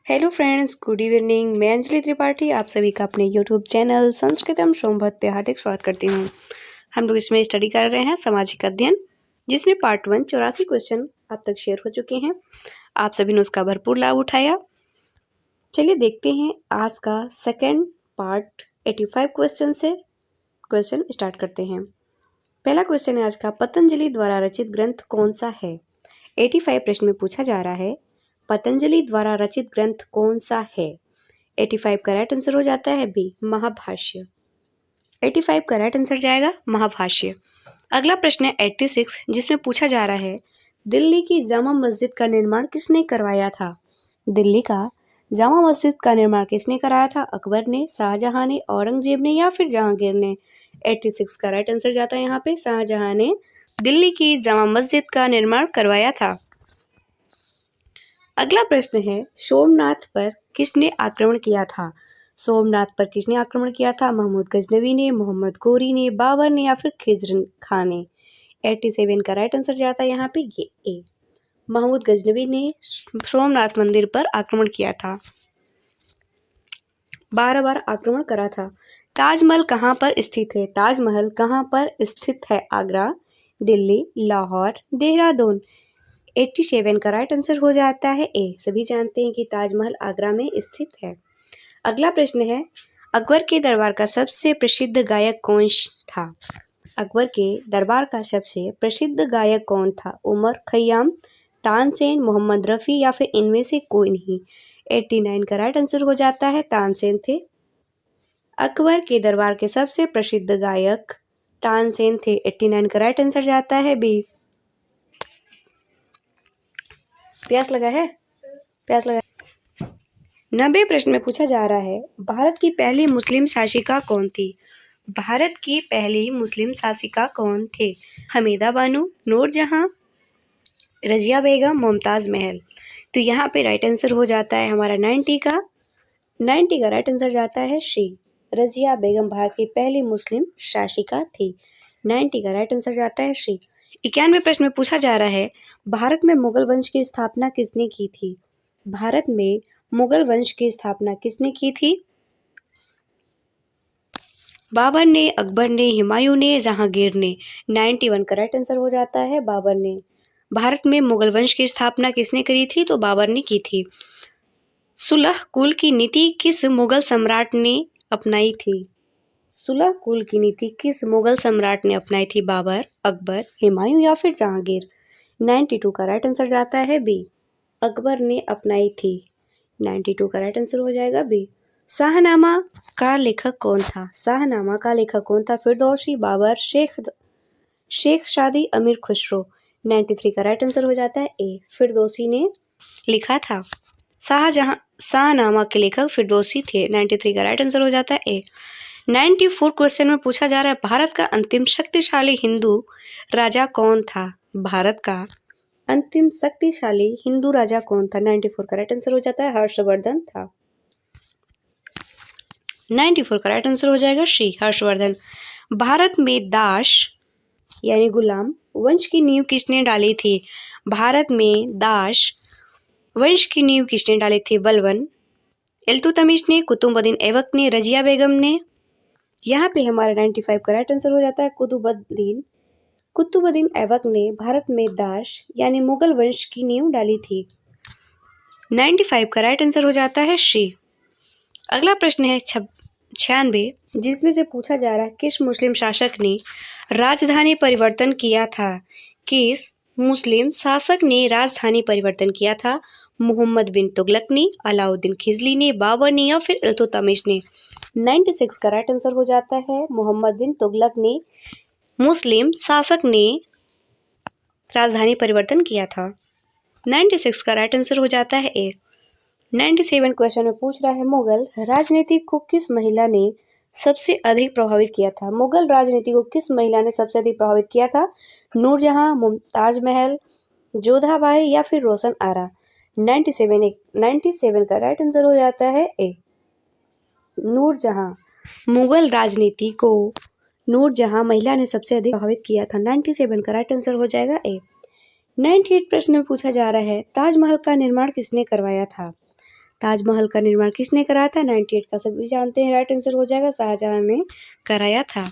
Hello friends, good evening. मैं अंजलि त्रिपाठी आप सभी का अपने यूट्यूब चैनल संस्कृतम सोमवत पे हार्दिक स्वागत करती हूँ। हम लोग इसमें स्टडी कर रहे हैं सामाजिक अध्ययन, जिसमें पार्ट 1 84 क्वेश्चन आप तक शेयर हो चुके हैं। आप सभी ने उसका भरपूर लाभ उठाया। चलिए देखते हैं आज का सेकेंड पार्ट 85 क्वेश्चन से क्वेश्चन स्टार्ट करते हैं। पहला क्वेश्चन है आज का, पतंजलि द्वारा रचित ग्रंथ कौन सा है। 85 प्रश्न में पूछा जा रहा है पतंजलि द्वारा रचित ग्रंथ कौन सा है। 85 का राइट आंसर हो जाता है बी, महाभाष्य। 85 का राइट आंसर जाएगा महाभाष्य। अगला प्रश्न है 86, जिसमें पूछा जा रहा है दिल्ली की जामा मस्जिद का निर्माण किसने करवाया था। दिल्ली का जामा मस्जिद का निर्माण किसने कराया था। अकबर ने, शाहजहां ने, औरंगजेब ने या फिर जहांगीर ने। 86 का राइट आंसर जाता है यहाँ पे शाहजहां ने दिल्ली की जामा मस्जिद का निर्माण करवाया था। अगला प्रश्न है सोमनाथ पर किसने आक्रमण किया था। सोमनाथ पर किसने आक्रमण किया था। महमूद गजनवी ने, मोहम्मद गोरी ने, बाबर ने या फिर खिजर खान ने। 87 का राइट आंसर जाता है यहाँ पे ये ए, महमूद गजनवी ने सोमनाथ मंदिर पर आक्रमण किया था, 12 बार आक्रमण करा था। ताजमहल कहाँ पर स्थित है। ताजमहल कहाँ पर स्थित है। आगरा, दिल्ली, लाहौर, देहरादून। 87 का राइट आंसर हो जाता है ए, सभी जानते हैं कि ताजमहल आगरा में स्थित है। अगला प्रश्न है अकबर के दरबार का सबसे प्रसिद्ध गायक कौन था। अकबर के दरबार का सबसे प्रसिद्ध गायक कौन था। उमर खैयाम, तानसेन, मोहम्मद रफ़ी या फिर इनमें से कोई नहीं। 89 का राइट आंसर हो जाता है तानसेन थे। अकबर के दरबार के सबसे प्रसिद्ध गायक तानसेन थे। 89 का राइट आंसर जाता है बी। प्यास लगा है, प्यास लगा। 90 प्रश्न में पूछा जा रहा है भारत की पहली मुस्लिम शासिका कौन थी। भारत की पहली मुस्लिम शासिका कौन थे। हमीदा बानो, नूरजहां, रजिया बेगम, मुमताज़ महल। तो यहाँ पे राइट आंसर हो जाता है हमारा 90 का राइट आंसर जाता है शी, रजिया बेगम भारत की पहली मुस्लिम शासिका थी। 90 का राइट आंसर जाता है शी। 91 प्रश्न में पूछा जा रहा है भारत में मुगल वंश की स्थापना किसने की थी। भारत में मुगल वंश की स्थापना किसने की थी। बाबर ने, अकबर ने, हुमायूं ने, जहांगीर ने। 91 का राइट आंसर हो जाता है बाबर ने। भारत में मुगल वंश की स्थापना किसने करी थी, तो बाबर ने की थी। सुलह कुल की नीति किस मुगल सम्राट ने अपनाई थी। सुलह कुल की नीति किस मुगल सम्राट ने अपनाई थी। बाबर, अकबर, हुमायूं या फिर जहांगीर। 92 का राइट आंसर जाता है बी, अकबर ने अपनाई थी। 92 का राइट आंसर हो जाएगा बी। शाहनामा का लेखक कौन था। शाहनामा का लेखक कौन था। फिरदौसी, बाबर, शेख शादी, अमीर खुसरो। 93 का राइट आंसर हो जाता है ए, फिरदौसी ने लिखा था। शाहनामा के लेखक फिरदौसी थे। 93 का राइट आंसर हो जाता है ए। 94 क्वेश्चन में पूछा जा रहा है भारत का अंतिम शक्तिशाली हिंदू राजा कौन था। भारत का अंतिम शक्तिशाली हिंदू राजा कौन था। 94 का राइट आंसर हो जाता है हर्षवर्धन था। 94 का राइट आंसर हो जाएगा शी, हर्षवर्धन। भारत में दास यानी गुलाम वंश की नींव किसने डाली थी। भारत में दास वंश की नींव किसने डाली थी। बलबन, इल्तुतमिश ने, कुतुबुद्दीन ऐबक ने, रजिया बेगम ने। यहाँ पे हमारा 95 का राइट आंसर हो जाता है कुतुबुद्दीन ऐबक ने भारत में दास यानी मुगल वंश की नींव डाली थी। 95 का राइट आंसर हो जाता है शी। अगला प्रश्न है 96, जिसमें से पूछा जा रहा है किस मुस्लिम शासक ने राजधानी परिवर्तन किया था। किस मुस्लिम शासक ने राजधानी परिवर्तन किया था। मोहम्मद बिन तुगलक ने, अलाउद्दीन खिलजी ने, बाबर ने या फिर इल्तुतमिश ने। 96 का राइट आंसर हो जाता है मोहम्मद बिन तुगलक ने मुस्लिम शासक ने राजधानी परिवर्तन किया था। 96 का राइट आंसर हो जाता है ए। 97 क्वेश्चन में पूछ रहा है मुगल राजनीति को किस महिला ने सबसे अधिक प्रभावित किया था। मुगल राजनीति को किस महिला ने सबसे अधिक प्रभावित किया था। नूरजहां, मुमताज महल, जोधाबाई या फिर रोशन आरा। 97 का राइट आंसर हो जाता है ए, नूरजहां। मुगल राजनीति को नूरजहां महिला ने सबसे अधिक प्रभावित किया था। 97 का राइट आंसर हो जाएगा ए। 98 प्रश्न में पूछा जा रहा है ताजमहल का निर्माण किसने करवाया था। ताजमहल का निर्माण किसने कराया था? 98 का सभी जानते हैं, राइट आंसर हो जाएगा, शाहजहां ने कराया था।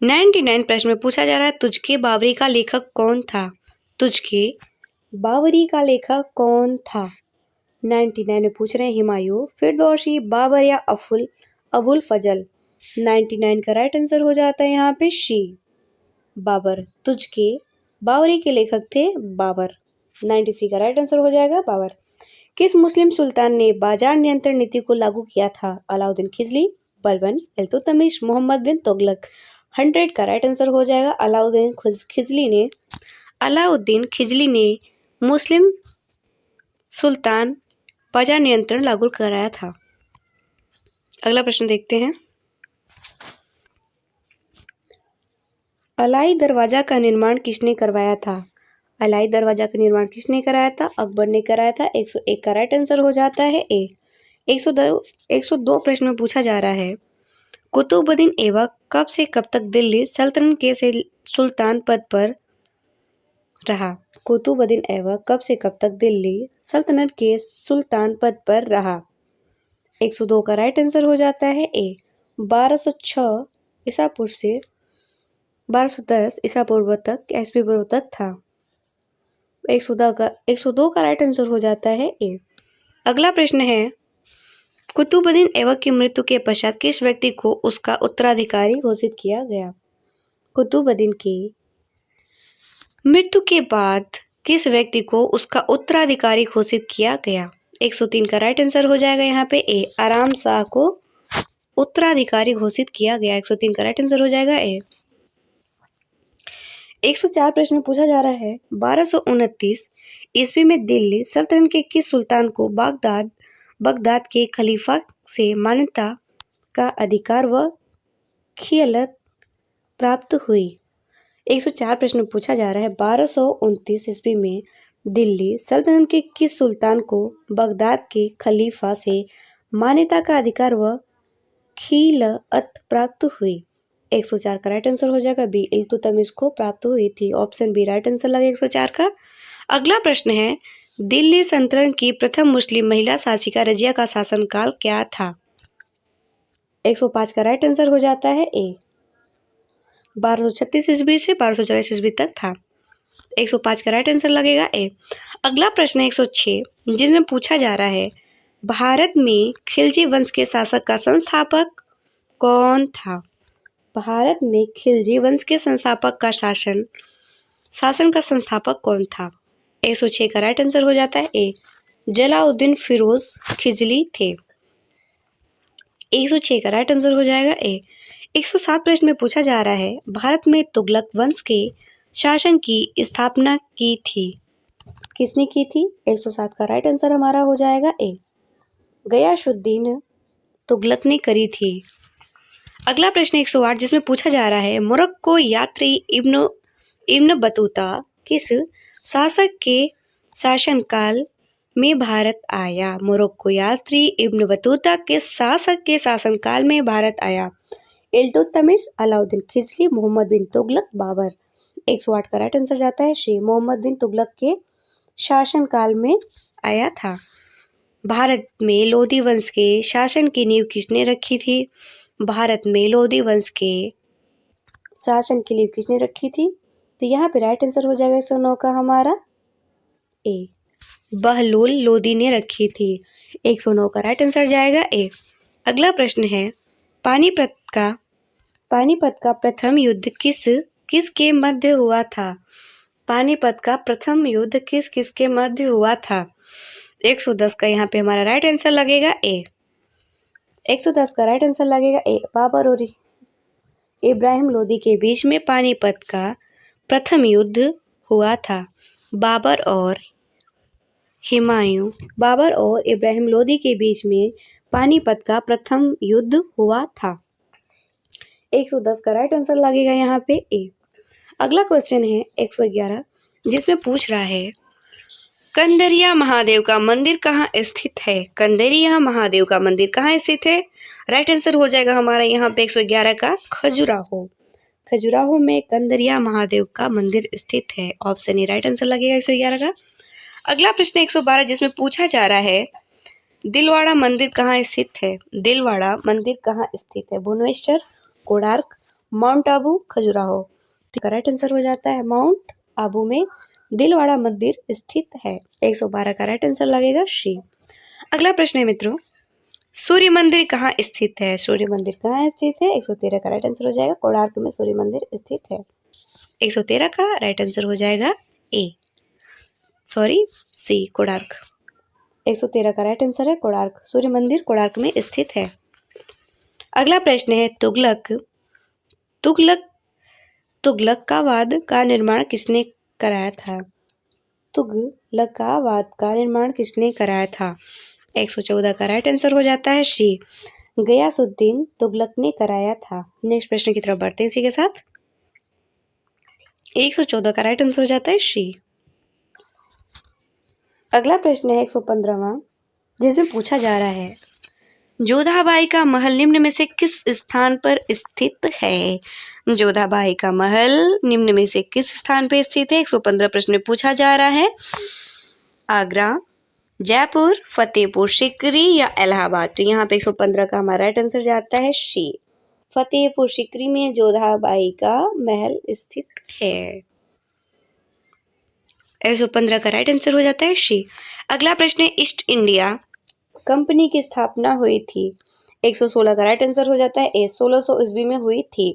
99 प्रश्न में पूछा जा रहा है तुझके बावरी का लेखक कौन था? तुझके बावरी का लेखक कौन था? 99 में पूछ रहे हैं हुमायूं, फिरदौसी, बाबर या अबुल फजल। 99 का राइट आंसर हो जाता है यहाँ पे शी, बाबर। तुझके बावरी के लेखक थे बाबर। 93 का राइट आंसर हो जाएगा बाबर। किस मुस्लिम सुल्तान ने बाजार नियंत्रण नीति को लागू किया था? अलाउद्दीन खिलजी, बलबन, इल्तुतमिश, मोहम्मद बिन तुगलक। 100 का राइट आंसर हो जाएगा अलाउद्दीन खिजली ने मुस्लिम सुल्तान बाजार नियंत्रण लागू कराया था। अगला प्रश्न देखते हैं। अलाई दरवाजा का निर्माण किसने करवाया था? अलाई दरवाजा का निर्माण किसने कराया था? अकबर ने कराया था। 101 का राइट आंसर हो जाता है ए। 102 प्रश्न में पूछा जा रहा है कुतुबुद्दीन ऐबक कब से कब तक दिल्ली सल्तनत के सुल्तान पद पर रहा? कुतुबुद्दीन ऐबक कब से कब तक दिल्ली सल्तनत के सुल्तान पद पर रहा? 102 का राइट आंसर हो जाता है ए। 1206 ईसा पूर्व से 1210 ईसा पूर्व तक ईस्वी पूर्व तक था। 102 का राइट आंसर हो जाता है ए। अगला प्रश्न है कुतुबुद्दीन ऐबक की मृत्यु के पश्चात किस व्यक्ति को उसका उत्तराधिकारी घोषित किया गया? कुतुबुद्दीन की मृत्यु के बाद किस व्यक्ति को उसका उत्तराधिकारी घोषित किया गया? 103 का राइट आंसर हो जाएगा यहाँ पे ए। आराम शाह को उत्तराधिकारी घोषित किया गया। 103 का राइट आंसर हो जाएगा ए। 104 प्रश्न में पूछा जा रहा है 1229 ईस्वी में दिल्ली सल्तनत के किस सुल्तान को बगदाद के खलीफा से मान्यता का अधिकार व खिलाफत प्राप्त हुई? 104 प्रश्न में पूछा जा रहा है 1229 ईस्वी में दिल्ली सल्तनत के किस सुल्तान को बगदाद के खलीफा से मान्यता का अधिकार व खिलाफत प्राप्त हुई? 104 का राइट आंसर हो जाएगा बी। इल्तुतमिश को प्राप्त हुई थी। ऑप्शन बी राइट आंसर लगे 104 का। अगला प्रश्न है दिल्ली सल्तनत की प्रथम मुस्लिम महिला शासिका रजिया का शासनकाल क्या था? 105 का राइट आंसर हो जाता है ए। 1236 ईस्वी से 1240 ईस्वी तक था। 105 का राइट आंसर लगेगा ए। अगला प्रश्न है 106 जिसमें पूछा जा रहा है भारत में खिलजी वंश के शासक का संस्थापक कौन था? भारत में खिलजी वंश के संस्थापक का शासन का संस्थापक कौन था? 106 का राइट आंसर हो जाता है ए। जलाउद्दीन फिरोज खिजली थे। 106 का राइट आंसर हो जाएगा ए। 107 प्रश्न में पूछा जा रहा है भारत में तुगलक वंश के शासन की स्थापना की थी, किसने की थी? 107 का राइट आंसर हमारा हो जाएगा ए। गयासुद्दीन तुगलक ने करी थी। अगला प्रश्न 108 जिसमें पूछा जा रहा है मोरक्को यात्री इब्न बतूता किस शासक के शासनकाल में भारत आया? मोरक्को यात्री इब्न बतूता किस शासक के शासनकाल में भारत आया? इल्तुतमिश, अलाउद्दीन खिलजी, मोहम्मद बिन तुगलक, बाबर। 108 का राइट आंसर जाता है शी, मोहम्मद बिन तुगलक के शासनकाल में आया था। भारत में लोधी वंश के शासन की नींव किसने रखी थी? भारत में लोधी वंश के शासन की नींव किसने रखी थी? तो यहाँ पे राइट आंसर हो जाएगा 109 का हमारा ए। बहलोल लोधी ने रखी थी। 109 का राइट आंसर जाएगा ए। अगला प्रश्न है पानीपत का प्रथम युद्ध किसके मध्य हुआ था? पानीपत का प्रथम युद्ध किसके मध्य हुआ था? 110 का यहाँ पे हमारा राइट आंसर लगेगा ए। 110 का राइट आंसर लगेगा ए। बाबर और इब्राहिम लोदी के बीच में पानीपत का प्रथम युद्ध हुआ था। बाबर और इब्राहिम लोदी के बीच में पानीपत का प्रथम युद्ध हुआ था। 110 का राइट आंसर लगेगा यहाँ पे ए। अगला क्वेश्चन है 111 जिसमें पूछ रहा है कंदरिया महादेव का मंदिर कहाँ स्थित है? कंदरिया महादेव का मंदिर कहाँ स्थित है? राइट आंसर हो जाएगा हमारा यहाँ पे 111 का खजुराहो में कंदरिया महादेव का मंदिर स्थित है। ऑप्शन ए राइट आंसर लगेगा 111 का। अगला प्रश्न 112 जिसमें पूछा जा रहा है दिलवाड़ा मंदिर कहाँ स्थित है। दिलवाड़ा मंदिर कहाँ स्थित है। भुवनेश्वर, कोणार्क, माउंट आबू, खजुराहो। तो करेक्ट आंसर हो जाता है माउंट आबू में दिलवाड़ा मंदिर स्थित है। 112 का राइट आंसर लगेगा शी। अगला प्रश्न है मित्रों, सूर्य मंदिर कहाँ स्थित है। सूर्य मंदिर कहाँ स्थित है। 113 का राइट आंसर हो जाएगा कोणार्क में सूर्य मंदिर स्थित है। 113 का राइट आंसर हो जाएगा सी कोणार्क। 113 का राइट आंसर है कोणार्क। सूर्य मंदिर कोणार्क में स्थित है। अगला प्रश्न है तुगलकाबाद का निर्माण किसने कराया था। तुगलकाबाद का निर्माण किसने कराया था। 114 का राइट आंसर हो जाता है शी, गयासुद्दीन तुगलक ने कराया था। नेक्स्ट प्रश्न की तरफ बढ़ते हैं इसी के साथ। 114 का राइट आंसर हो जाता है शी। अगला प्रश्न है 115वां जिसमें पूछा जा रहा है जोधाबाई का महल निम्न में से किस स्थान पर स्थित है। जोधाबाई का महल निम्न में से किस स्थान पर स्थित है। 115 प्रश्न में पूछा जा रहा है आगरा, जयपुर, फतेहपुर सीकरी या इलाहाबाद। तो यहाँ पे 115 का हमारा राइट आंसर जाता है शी, फतेहपुर सीकरी में जोधाबाई का महल स्थित है। 115 का राइट आंसर हो जाता है शी। अगला प्रश्न है ईस्ट इंडिया कंपनी की स्थापना हुई थी। 116 का राइट आंसर हो जाता है 1600 ईस्वी में हुई थी।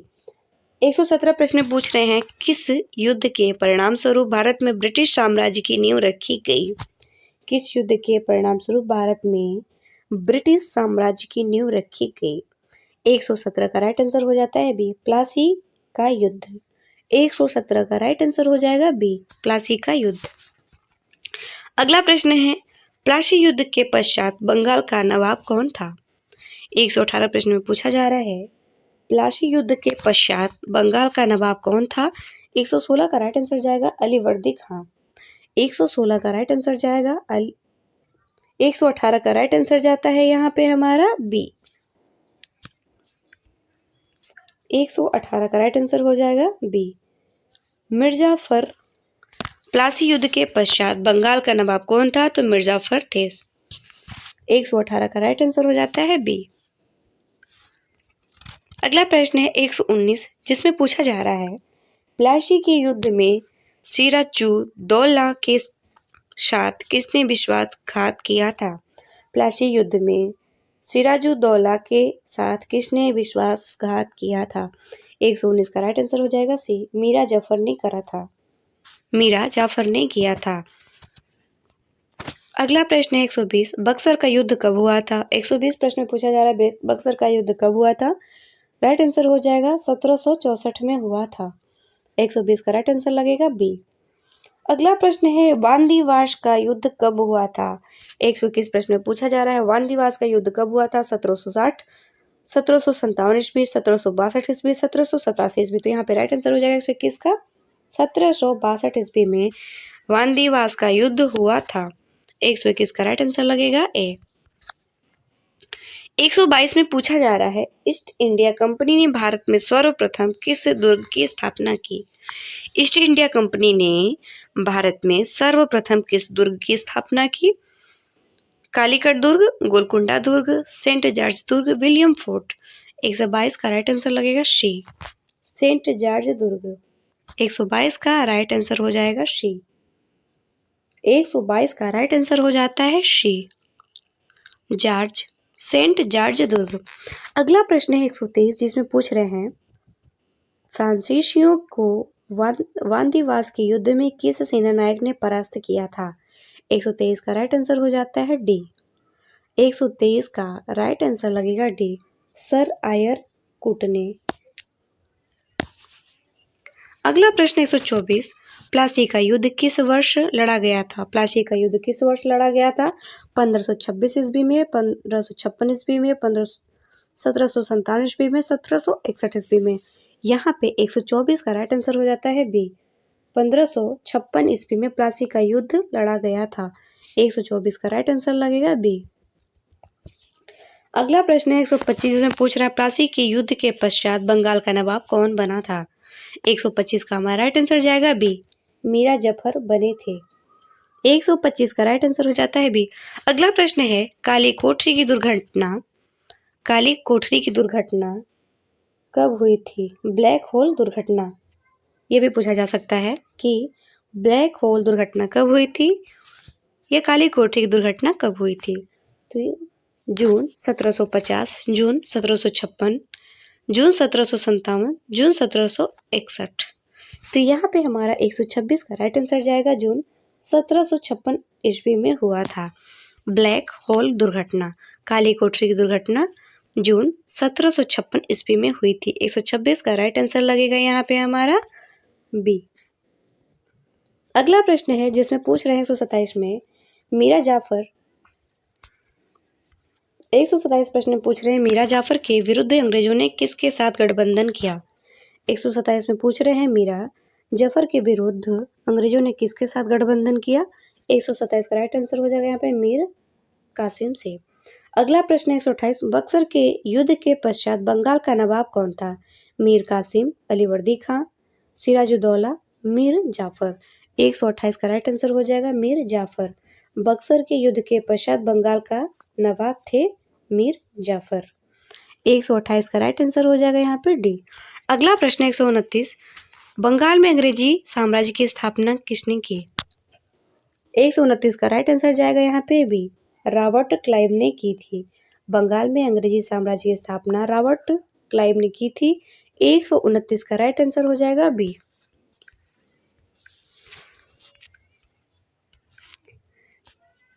117 प्रश्न पूछ रहे हैं किस युद्ध के परिणाम स्वरूप भारत में ब्रिटिश साम्राज्य की नींव रखी गई। किस युद्ध के परिणाम स्वरूप भारत में ब्रिटिश साम्राज्य की नींव रखी गई। 117 का राइट आंसर हो जाता है बी, प्लासी का युद्ध। 117 का राइट आंसर हो जाएगा बी, प्लासी का युद्ध। अगला प्रश्न है प्लासी युद्ध के पश्चात बंगाल का नवाब कौन था। 118 प्रश्न में पूछा जा रहा है प्लासी युद्ध के पश्चात बंगाल का नवाब कौन था। 116 का राइट आंसर जाएगा अलीवर्दी खां। 116 का राइट आंसर जाएगा 118 का राइट आंसर जाता है यहाँ पे हमारा बी, 118 का राइट आंसर हो जाएगा बी, मिर्जाफर। प्लासी युद्ध के पश्चात बंगाल का नवाब कौन था। तो मिर्जाफर थे। 118 का राइट आंसर हो जाता है बी। अगला प्रश्न है 119 जिसमें पूछा जा रहा है प्लासी के युद्ध में सिराजुद्दौला के साथ किसने विश्वासघात किया था। प्लासी युद्ध में सिराजुद्दौला के साथ किसने विश्वासघात किया था। 119 का राइट आंसर हो जाएगा सी, मीरा जफर ने करा था। मीरा जाफर ने किया था। अगला प्रश्न है 120 बक्सर का युद्ध कब हुआ था। 120 प्रश्न में पूछा जा रहा है बक्सर का युद्ध कब हुआ था। राइट आंसर हो जाएगा 1764 में हुआ था। 120 का राइट आंसर लगेगा बी। अगला प्रश्न है वांदीवास का युद्ध कब हुआ था। 121 प्रश्न में पूछा जा रहा है वांदीवास का युद्ध कब हुआ था। 1760, 1757 ईस्वी, 1762 ईस्वी, 1787 ईस्वी। तो यहाँ पे राइट आंसर हो जाएगा 121 का 1762 ईस्वी में वांदीवास का युद्ध हुआ था। 121 का राइट आंसर लगेगा ए। 122 में पूछा जा रहा है ईस्ट इंडिया कंपनी ने भारत में सर्वप्रथम किस दुर्ग की स्थापना की। ईस्ट इंडिया कंपनी ने भारत में सर्वप्रथम किस दुर्ग की स्थापना की। कालीकट दुर्ग, गोलकुंडा दुर्ग, सेंट जॉर्ज दुर्ग, विलियम फोर्ट। 122 का राइट आंसर लगेगा शी, सेंट जॉर्ज दुर्ग। 122 का राइट आंसर हो जाएगा शी। 122 का राइट आंसर हो जाता है शी, जॉर्ज, सेंट जॉर्ज दुर्ग। अगला प्रश्न है 123 जिसमें पूछ रहे हैं फ्रांसीसियों को वांदीवास के युद्ध में किस सेना नायक ने परास्त किया था। 123 का राइट आंसर हो जाता है डी। 123 का राइट आंसर लगेगा डी, सर आयर कुट ने। अगला प्रश्न 124 प्लासी का युद्ध किस वर्ष लड़ा गया था। प्लासी का युद्ध किस वर्ष लड़ा गया था। 1526 ईस्वी में, 1556 ईस्वी में, 1757 ईस्वी में, 1761 ईस्वी में। यहाँ पे 124 का राइट आंसर हो जाता है बी, 1556 ईस्वी में प्लासी का युद्ध लड़ा गया था। 124 का राइट आंसर लगेगा बी। अगला प्रश्न है 125 में पूछ रहा है प्लासी के युद्ध के पश्चात बंगाल का नवाब कौन बना था। 125 का हमारा राइट आंसर जाएगा बी, मीरा जफर बने थे। 125 का राइट आंसर हो जाता है बी। अगला प्रश्न है काली कोठरी की दुर्घटना कब हुई थी? ब्लैक होल दुर्घटना, ये भी पूछा जा सकता है कि ब्लैक होल दुर्घटना कब हुई थी या काली कोठरी की दुर्घटना कब हुई थी? तो ये जून 1750, जून 1756, जून 1757, जून 1761। तो यहाँ पे हमारा 126 का राइट आंसर जाएगा। जून 1756 ईस्वी में हुआ था ब्लैक होल दुर्घटना, काली कोठरी की दुर्घटना जून 1756 ईस्वी में हुई थी। 126 का राइट आंसर लगेगा यहाँ पे हमारा बी। अगला प्रश्न है जिसमें पूछ रहे हैं 127 में मीरा जाफर 127 प्रश्न पूछ रहे हैं मीरा जाफर के विरुद्ध अंग्रेजों ने किसके साथ गठबंधन किया? 127 में पूछ रहे हैं मीरा जाफर के विरुद्ध अंग्रेजों ने किसके साथ गठबंधन किया? 127 का राइट आंसर हो जाएगा यहाँ पे मीर कासिम से। अगला प्रश्न 128 बक्सर के युद्ध के पश्चात बंगाल का नवाब कौन था? मीर कासिम, अलीवर्दी खां, सिराजुद्दौला, मीर जाफर। 128 का राइट आंसर हो जाएगा मीर जाफर। बक्सर के युद्ध के पश्चात बंगाल का नवाब थे मीर जाफर। 128 का राइट आंसर हो जाएगा यहाँ पे डी। अगला प्रश्न 129 बंगाल में अंग्रेजी साम्राज्य की स्थापना किसने की? 129 का राइट आंसर जाएगा यहाँ पे बी, रॉबर्ट क्लाइव ने की थी। बंगाल में अंग्रेजी साम्राज्य की स्थापना रॉबर्ट क्लाइव ने की थी। 129 का राइट आंसर हो जाएगा बी।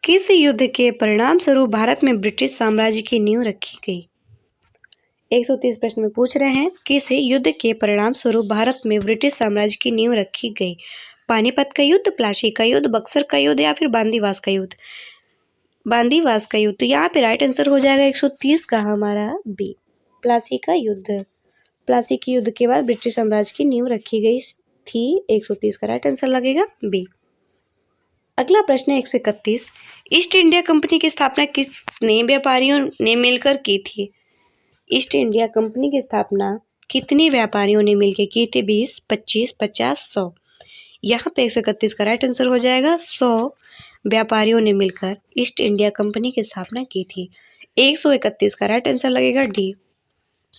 किस युद्ध के परिणाम स्वरूप भारत में ब्रिटिश साम्राज्य की नींव रखी गई? 130 प्रश्न में पूछ रहे हैं किस युद्ध के परिणाम स्वरूप भारत में ब्रिटिश साम्राज्य की नींव रखी गई? पानीपत का युद्ध, प्लासी का युद्ध, बक्सर का युद्ध या फिर बांदीवास का युद्ध? बांदीवास का युद्ध। तो यहाँ पे राइट आंसर हो जाएगा 130 का हमारा बी, प्लासी का युद्ध। प्लासी के युद्ध के बाद ब्रिटिश साम्राज्य की नींव रखी गई थी। 130 का राइट आंसर लगेगा बी। अगला प्रश्न है 131 ईस्ट इंडिया कंपनी की स्थापना किसने व्यापारियों ने मिलकर की थी? ईस्ट इंडिया कंपनी की स्थापना कितने व्यापारियों ने मिलकर की थी? 20, 25, 50, 100। यहाँ पे 131 का राइट आंसर हो जाएगा 100 व्यापारियों ने मिलकर ईस्ट इंडिया कंपनी की स्थापना की थी। 131 का राइट आंसर लगेगा डी।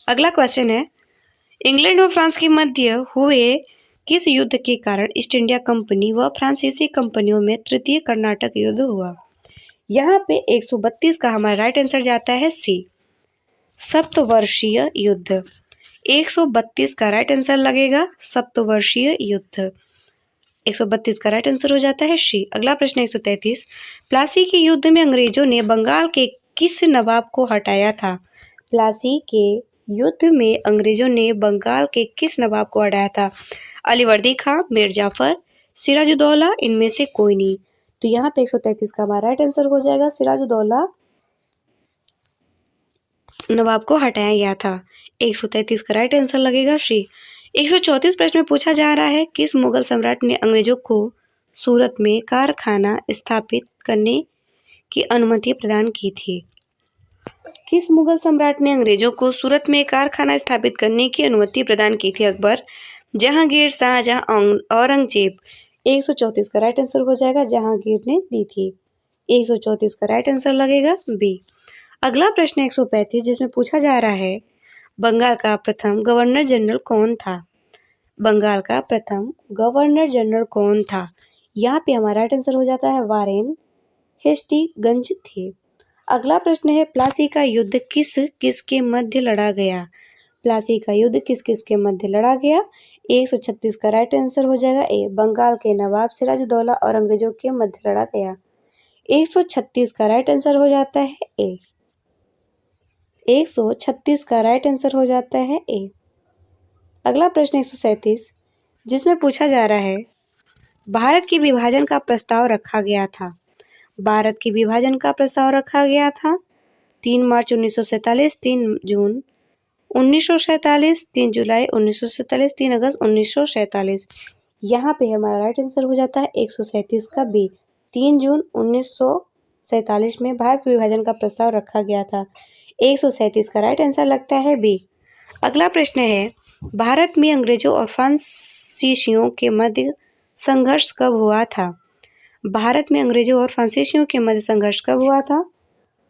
अगला क्वेश्चन है इंग्लैंड और फ्रांस के मध्य हुए किस युद्ध के कारण ईस्ट इंडिया कंपनी व फ्रांसीसी कंपनियों में तृतीय कर्नाटक युद्ध हुआ? यहाँ पे 132 का हमारा राइट आंसर जाता है सी, सप्तवर्षीय युद्ध। 132 का राइट आंसर लगेगा सप्तवर्षीय युद्ध। 132 का राइट आंसर हो जाता है सी। अगला प्रश्न 133 प्लासी के युद्ध में अंग्रेजों ने बंगाल के किस नवाब को हटाया था? प्लासी के युद्ध में अंग्रेजों ने बंगाल के किस नवाब को हटाया था? अलीवर्दी खां, मीर जाफर, सिराजुद्दौला, इनमें से कोई नहीं। तो यहाँ पे 133 का हमारा राइट आंसर हो जाएगा सिराजुद्दौला नवाब को हटाया गया था। 133 का राइट आंसर लगेगा सी। 134 प्रश्न में पूछा जा रहा है किस मुगल सम्राट ने अंग्रेजों को सूरत में कारखाना स्थापित करने की अनुमति प्रदान की थी? किस मुगल सम्राट ने अंग्रेजों को सूरत में कारखाना स्थापित करने की अनुमति प्रदान की थी? अकबर, जहांगीर, शाहजहां, औरंगजेब। 134 का राइट आंसर हो जाएगा जहांगीर ने दी थी। 134 का राइट आंसर लगेगा बी। अगला प्रश्न 135 जिसमें पूछा जा रहा है बंगाल का प्रथम गवर्नर जनरल कौन था? बंगाल का प्रथम गवर्नर जनरल कौन था? यहाँ पे हमारा राइट आंसर हो जाता है वारेन हेस्टिंग्स थे। अगला प्रश्न है प्लासी का युद्ध किस किस के मध्य लड़ा गया? प्लासी का युद्ध किस किस के मध्य लड़ा गया? 136 का राइट आंसर हो जाएगा ए, बंगाल के नवाब सिराजुद्दौला और अंग्रेजों के मध्य लड़ा गया। 136 का राइट आंसर हो जाता है ए। 136 का राइट आंसर हो जाता है ए। अगला प्रश्न 137 जिसमें पूछा जा रहा है भारत के विभाजन का प्रस्ताव रखा गया था। भारत के विभाजन का प्रस्ताव रखा गया था 3 मार्च 1947, 3 जून 1947, 3 जुलाई 1947, 3 अगस्त 1947। यहाँ पे हमारा राइट आंसर हो जाता है 137 का बी, 3 जून 1947 में भारत के विभाजन का प्रस्ताव रखा गया था। 137 का राइट आंसर लगता है बी। अगला प्रश्न है भारत में अंग्रेजों और फ्रांसीसियों के मध्य संघर्ष कब हुआ था? भारत में अंग्रेजों और फ्रांसीसियों के मध्य संघर्ष कब हुआ था?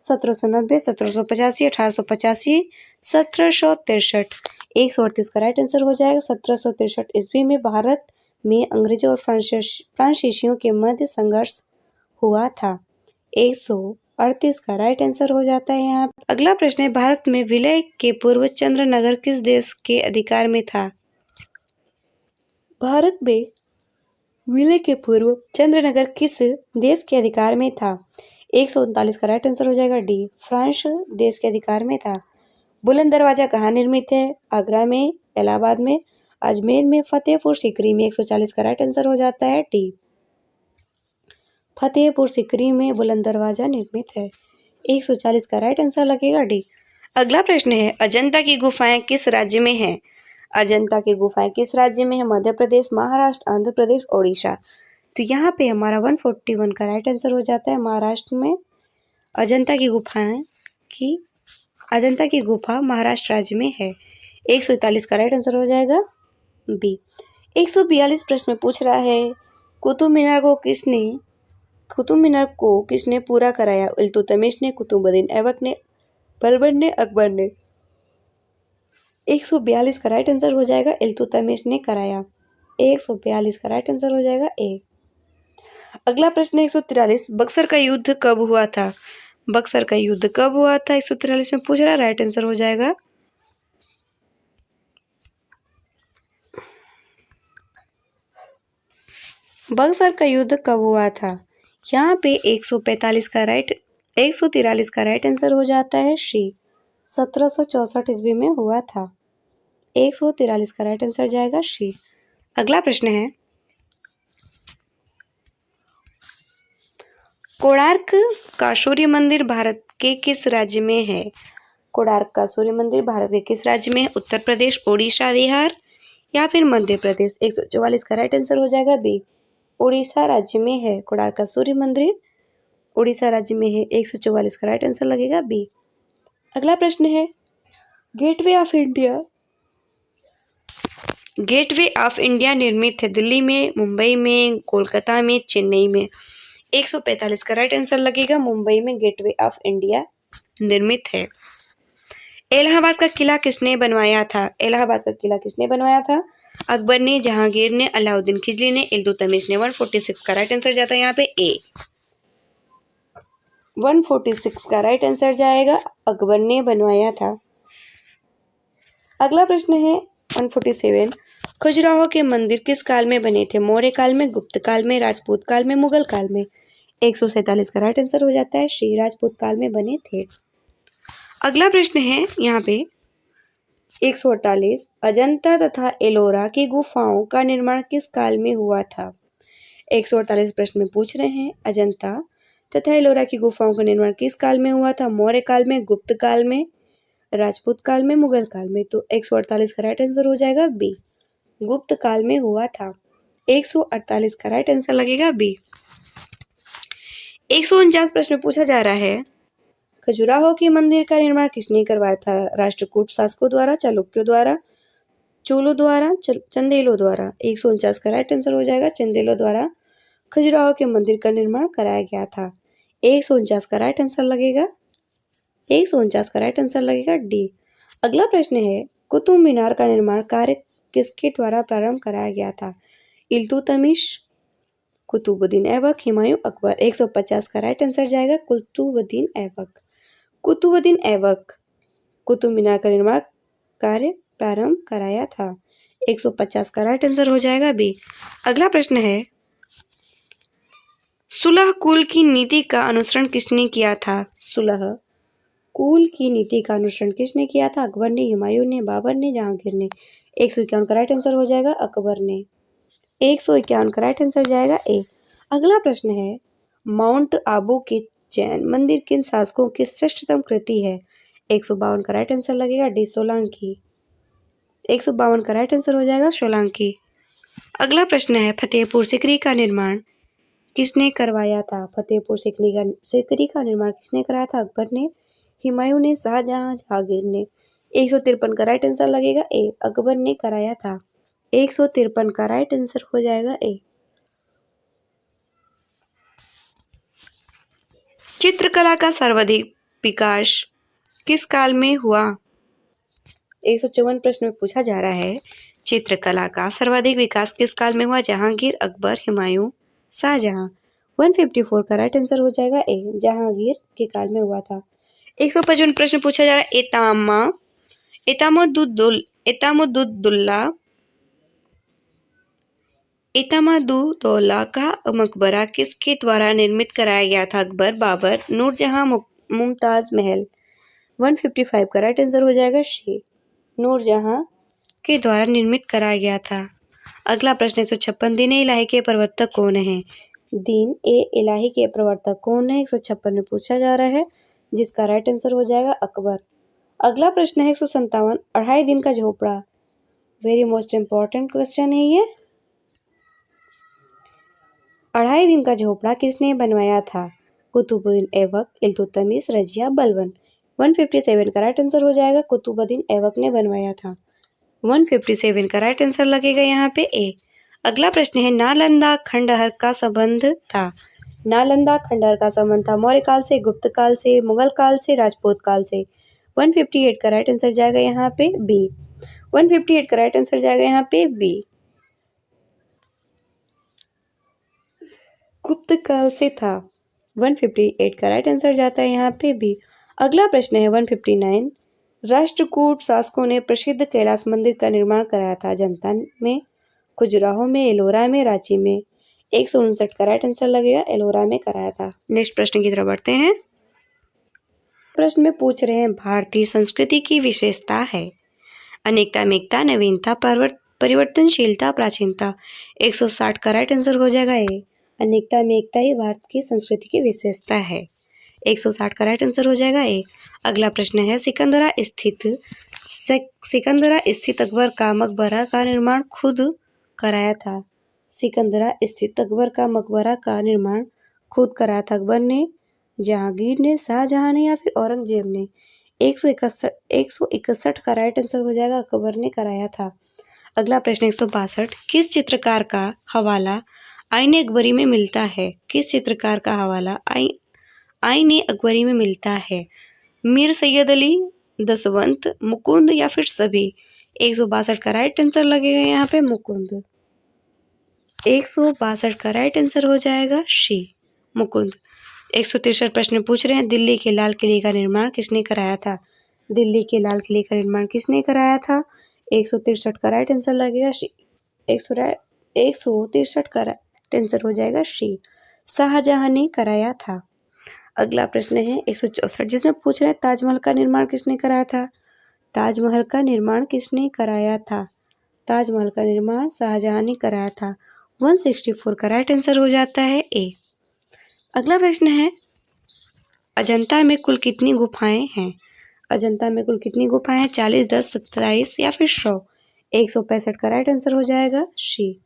1790, 1785, 1885, 1763। 138 का राइट आंसर हो जाएगा 1763 ईस्वी में भारत में अंग्रेजों और फ्रांसीसियों के मध्य संघर्ष हुआ था। 138 का राइट आंसर हो जाता है यहाँ। अगला प्रश्न है, भारत में विलय के पूर्व चंद्रनगर किस देश के अधिकार में था? भारत में विलय के पूर्व चंद्रनगर किस देश के अधिकार में था? 139 का राइट आंसर हो जाएगा डी, फ्रांस देश के अधिकार में था। बुलंद दरवाजा कहाँ निर्मित है? आगरा में, इलाहाबाद में, अजमेर में, फतेहपुर सीकरी में। 140 का राइट आंसर हो जाता है डी, फतेहपुर सीकरी में बुलंद दरवाजा निर्मित है। 140 का राइट आंसर लगेगा डी। अगला प्रश्न है, अजंता की गुफाएं किस राज्य में हैं? अजंता की गुफाएं किस राज्य में है? मध्य प्रदेश, महाराष्ट्र, आंध्र प्रदेश, ओडिशा। तो यहाँ पे हमारा 141 का राइट आंसर हो जाता है महाराष्ट्र में। अजंता की गुफा महाराष्ट्र राज्य में है। 141 का राइट आंसर हो जाएगा बी। 142 प्रश्न में पूछ रहा है, कुतुब मीनार को किसने पूरा कराया? इल्तुतमिश ने, कुतुबुद्दीन ऐबक ने, बलबन ने, अकबर ने। 142 का राइट आंसर हो जाएगा इल्तुतमिश ने कराया। 142 का राइट आंसर हो जाएगा ए। अगला प्रश्न है 143, बक्सर का युद्ध कब हुआ था? बक्सर का युद्ध कब हुआ था? 143 में पूछ रहा है, राइट आंसर हो जाएगा बक्सर का युद्ध कब हुआ था? यहाँ पे 143 का राइट 143 का राइट आंसर हो जाता है सी, 1764 ईस्वी में हुआ था। 143 का राइट आंसर जाएगा सी। अगला प्रश्न है, कोणार्क का सूर्य मंदिर भारत के किस राज्य में है? कोणार्क का सूर्य मंदिर भारत के किस राज्य में है? उत्तर प्रदेश, ओडिशा, बिहार या फिर मध्य प्रदेश। 144 का राइट आंसर हो जाएगा बी, उड़ीसा राज्य में है। कोणार्क का सूर्य मंदिर उड़ीसा राज्य में है। 144 का राइट आंसर लगेगा बी। अगला प्रश्न है, गेटवे ऑफ इंडिया निर्मित है दिल्ली में, मुंबई में, कोलकाता में, चेन्नई में। 145 का राइट आंसर लगेगा मुंबई में गेटवे ऑफ इंडिया निर्मित है। इलाहाबाद का किला किसने बनवाया था? इलाहाबाद का किला किसने बनवाया था? अकबर ने, जहांगीर ने, अलाउद्दीन खिलजी ने, इल्तुतमिश ने। 146 का राइट आंसर जाता है यहाँ पे ए। 146 का राइट आंसर जाएगा अकबर ने बनवाया था। अगला प्रश्न है 147, खजुराहो के मंदिर किस काल में बने थे? मौर्य काल में, गुप्त काल में, राजपूत काल में, मुगल काल में। 147 का राइट आंसर हो जाता है सी, राजपूत काल में बने थे। अगला प्रश्न है यहाँ पे 148, अजंता तथा एलोरा की गुफाओं का निर्माण किस काल में हुआ था? 148 प्रश्न में पूछ रहे हैं, अजंता तथा एलोरा की गुफाओं का निर्माण किस काल में हुआ था? मौर्य काल में, गुप्त काल में, राजपूत काल में, मुगल काल में। तो 148 का राइट आंसर हो जाएगा बी, गुप्त काल में हुआ था। 148 का राइट आंसर लगेगा बी। 149 प्रश्न में पूछा जा रहा है, खजुराहो के मंदिर का निर्माण किसने करवाया था? राष्ट्रकूट शासकों द्वारा, चालुक्यों द्वारा, चोलों द्वारा, चंदेलों द्वारा। 149 का राइट आंसर हो जाएगा चंदेलों द्वारा खजुराहो के मंदिर का निर्माण कराया गया था। 149 का राइट आंसर लगेगा 149 का राइट आंसर लगेगा डी। अगला प्रश्न है, कुतुब मीनार का निर्माण कार्य किसके द्वारा प्रारंभ कराया गया था? इल्तुतमिश, कुतुबुद्दीन ऐबक, हुमायूं, अकबर। 150 का राइट आंसर जाएगा कुतुबुद्दीन ऐबक। कुतुबुद्दीन ऐबक कुतुब मीनार का निर्माण कार्य प्रारंभ कराया था। 150 का राइट आंसर हो जाएगा बी। अगला प्रश्न है, सुलह कुल की नीति का अनुसरण किसने किया था? सुलह कुल की नीति का अनुसरण किसने किया था? अकबर ने, हुमायूं ने, बाबर ने, जहांगीर ने। 151 का राइट आंसर हो जाएगा अकबर ने। 151 का राइट आंसर जाएगा ए। अगला प्रश्न है, माउंट आबू के जैन मंदिर किन शासकों की श्रेष्ठतम कृति है? 152 का राइट आंसर लगेगा डी, सोलंकी। 152 का राइट आंसर हो जाएगा सोलंकी। अगला प्रश्न है, फतेहपुर सीकरी का निर्माण किसने करवाया था? फतेहपुर सीकरी का निर्माण किसने कराया था? अकबर ने, हुमायूं ने, शाहजहां, जहांगीर ने। 153 का राइट आंसर लगेगा ए, अकबर ने कराया था। 153 का राइट आंसर हो जाएगा ए। चित्रकला का सर्वाधिक विकास किस काल में हुआ? 154 प्रश्न में पूछा जा रहा है चित्रकला का सर्वाधिक विकास किस काल में हुआ? जहांगीर, अकबर, हुमायूं, शाहजहां। 154 का राइट आंसर हो जाएगा ए, जहांगीर के काल में हुआ था। 155 प्रश्न पूछा जा रहा है इतामादुद्दौला का मकबरा किसके द्वारा निर्मित कराया गया था? अकबर, बाबर, नूरजहां, मुमताज महल। 155 का राइट आंसर हो जाएगा शी, नूरजहां के द्वारा निर्मित कराया गया था। अगला प्रश्न 156 दीन ए इलाही के प्रवर्तक कौन है? दीन ए इलाही के प्रवर्तक कौन है? 156 में पूछा जा रहा है, जिसका राइट आंसर हो जाएगा अकबर। अगला प्रश्न है 157 अढ़ाई दिन का झोपड़ा। वेरी मोस्ट इंपॉर्टेंट क्वेश्चन है ये। अढ़ाई दिन का झोपड़ा किसने बनवाया था? कुतुबुद्दीन ऐबक, इल्तुतमिश, रजिया, बलबन। 157 का राइट आंसर हो जाएगा कुतुबुद्दीन ऐबक ने बनवाया था। 157 का राइट आंसर लगेगा यहाँ पे ए। अगला प्रश्न है नालंदा खंडहर का संबंध था। नालंदा खंडहर का संबंध था मौर्य काल से, गुप्त काल से, मुगल काल से, राजपूत काल से। 158 का राइट आंसर जाएगा यहाँ पे बी। 158 का राइट आंसर जाएगा यहाँ पे बी, गुप्त काल से था। 158 का राइट आंसर जाता है यहाँ पे बी। अगला प्रश्न है 159 राष्ट्रकूट शासकों ने प्रसिद्ध कैलाश मंदिर का निर्माण कराया था। जनता में, खजुराहो में, एलोरा में, रांची में। 159 का राइट आंसर लगेगा एलोरा में कराया था। नेक्स्ट प्रश्न की तरफ बढ़ते हैं। प्रश्न में पूछ रहे हैं भारतीय संस्कृति की विशेषता है अनेकता में एकता, नवीनता, परिवर्तनशीलता, प्राचीनता। 160 का राइट आंसर हो जाएगा ए, अनेकता में एकता ही भारत की संस्कृति की विशेषता है। 160 का राइट आंसर हो जाएगा ए। अगला प्रश्न है सिकंदरा स्थित अकबर का मकबरा का निर्माण खुद कराया था। सिकंदरा स्थित अकबर का मकबरा का निर्माण खुद कराया था अकबर ने, जहांगीर ने, शाहजहां ने या फिर औरंगजेब ने। 161 का राइट आंसर हो जाएगा अकबर ने कराया था। अगला प्रश्न 162 किस चित्रकार का हवाला आईने अकबरी में मिलता है? किस चित्रकार का हवाला आईने अकबरी में मिलता है? मीर सैयद अली, दसवंत, मुकुंद या फिर सभी। 162 का राइट आंसर लगेगा यहाँ पे मुकुंद। 162 का राइट आंसर हो जाएगा शी, मुकुंद। 163 प्रश्न पूछ रहे हैं दिल्ली के लाल किले का निर्माण किसने कराया था? दिल्ली के लाल किले का निर्माण किसने कराया था? 163 का राइट आंसर लगेगा शी। 163 का राइट आंसर हो जाएगा शी, शाहजहां ने कराया था। अगला प्रश्न है 164 जिसमें पूछ रहे हैं ताजमहल का निर्माण किसने कराया था? ताजमहल का निर्माण किसने कराया था? ताजमहल का निर्माण शाहजहां ने कराया था। 164 का राइट आंसर हो जाता है ए। अगला प्रश्न है अजंता में कुल कितनी गुफाएं हैं? अजंता में कुल कितनी गुफाएं हैं? 40, 10, 27 या फिर 100। 165 का राइट आंसर हो जाएगा शी,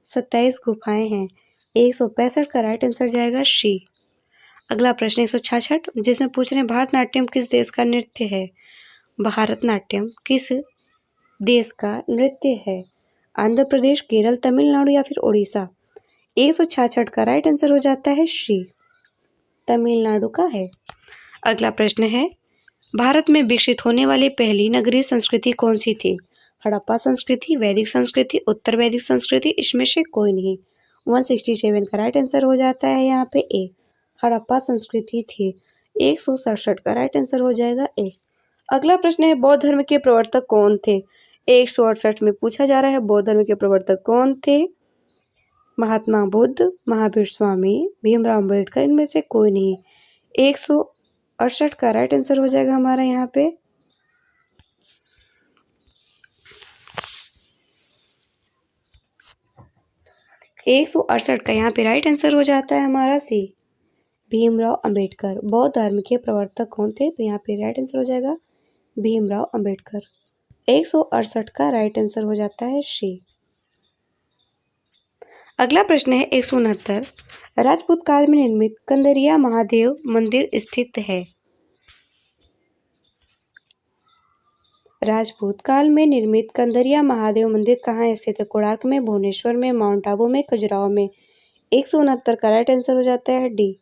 27 गुफाएं हैं। 165 का राइट आंसर जाएगा शी। अगला प्रश्न 166 जिसमें पूछ रहे हैं भारतनाट्यम किस देश का नृत्य है? भारतनाट्यम किस देश का नृत्य है? आंध्र प्रदेश, केरल, तमिलनाडु या फिर उड़ीसा। 166 का राइट आंसर हो जाता है शी, तमिलनाडु का है। अगला प्रश्न है भारत में विकसित होने वाली पहली नगरीय संस्कृति कौन सी थी? हड़प्पा संस्कृति, वैदिक संस्कृति, उत्तर वैदिक संस्कृति, इसमें से कोई नहीं। 167 का राइट आंसर हो जाता है यहाँ पे ए, हड़प्पा संस्कृति थी। 167 का राइट आंसर हो जाएगा ए। अगला प्रश्न है बौद्ध धर्म के प्रवर्तक कौन थे? 168 में पूछा जा रहा है बौद्ध धर्म के प्रवर्तक कौन थे? महात्मा बुद्ध, महावीर स्वामी, भीमराव अम्बेडकर, इनमें से कोई नहीं। 168 का राइट आंसर हो जाएगा हमारा यहाँ पे 168 का यहाँ पे राइट आंसर हो जाता है हमारा सी, भीमराव अंबेडकर। बौद्ध धर्म के प्रवर्तक कौन थे? तो यहाँ पे राइट आंसर हो जाएगा भीमराव अंबेडकर। 168 का राइट आंसर हो जाता है शी। अगला प्रश्न है 169 राजपूत काल में निर्मित कंदरिया महादेव मंदिर स्थित है। राजपूत काल में निर्मित कंदरिया महादेव मंदिर कहाँ स्थित है? कोणार्क में, भुवनेश्वर में, माउंट आबू में, खजुराहो में। 169 का राइट आंसर हो जाता है डी,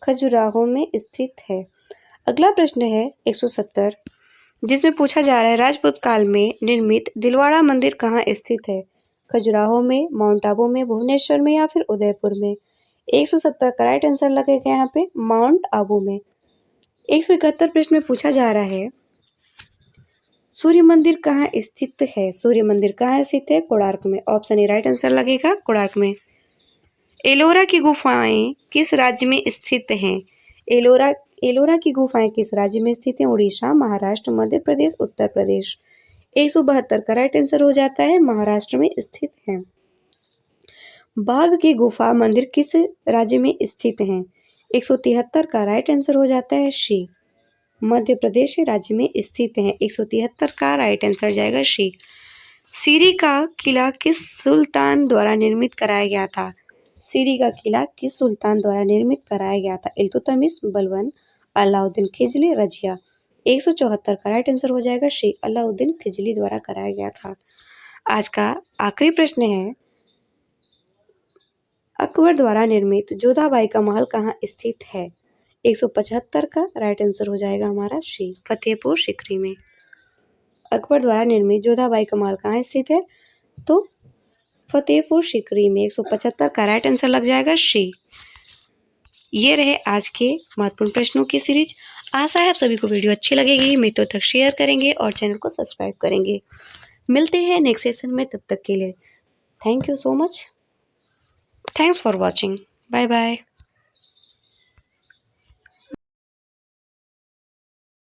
खजुराहो में स्थित है। अगला प्रश्न है 170, जिसमें पूछा जा रहा है राजपूत काल में निर्मित दिलवाड़ा मंदिर कहाँ स्थित है? खजुराहो में, माउंट आबू में, भुवनेश्वर में या फिर उदयपुर में? 170 का राइट आंसर लगेगा यहाँ पे माउंट आबू में। 171 प्रश्न में पूछा जा रहा है सूर्य मंदिर कहाँ स्थित है? सूर्य मंदिर कहाँ स्थित है? कोणार्क में। ऑप्शन ए राइट आंसर लगेगा कोणार्क में। एलोरा की गुफाएं किस राज्य में स्थित हैं? एलोरा की गुफाएं किस राज्य में स्थित हैं? उड़ीसा, महाराष्ट्र, मध्य प्रदेश, उत्तर प्रदेश। 172 का राइट आंसर हो जाता है महाराष्ट्र में स्थित है। बाघ की गुफा मंदिर किस राज्य में स्थित है? 173 का राइट आंसर हो जाता है सी, मध्य प्रदेश राज्य में स्थित है। 173 का राइट आंसर जाएगा सी। सीरी का किला किस सुल्तान द्वारा निर्मित कराया गया था? सीरी का किला किस सुल्तान द्वारा निर्मित कराया गया था? इल्तुतमिश, बलबन, अलाउद्दीन खिलजी, रजिया। 174 का राइट आंसर हो जाएगा सी, अलाउद्दीन खिलजी द्वारा कराया गया था। आज का आखिरी प्रश्न है अकबर द्वारा निर्मित जोधाबाई का महल कहाँ स्थित है? 175 का राइट आंसर हो जाएगा हमारा सी, फतेहपुर सीकरी में। अकबर द्वारा निर्मित जोधाबाई का महल कहाँ स्थित है? तो फतेहपुर सीकरी में। 175 का राइट आंसर लग जाएगा सी। ये रहे आज के महत्वपूर्ण प्रश्नों की सीरीज। आशा है आप सभी को वीडियो अच्छी लगेगी, मित्रों तक शेयर करेंगे और चैनल को सब्सक्राइब करेंगे। मिलते हैं नेक्स्ट सेशन में, तब तक के लिए thank you so much. Thanks for watching. Bye bye.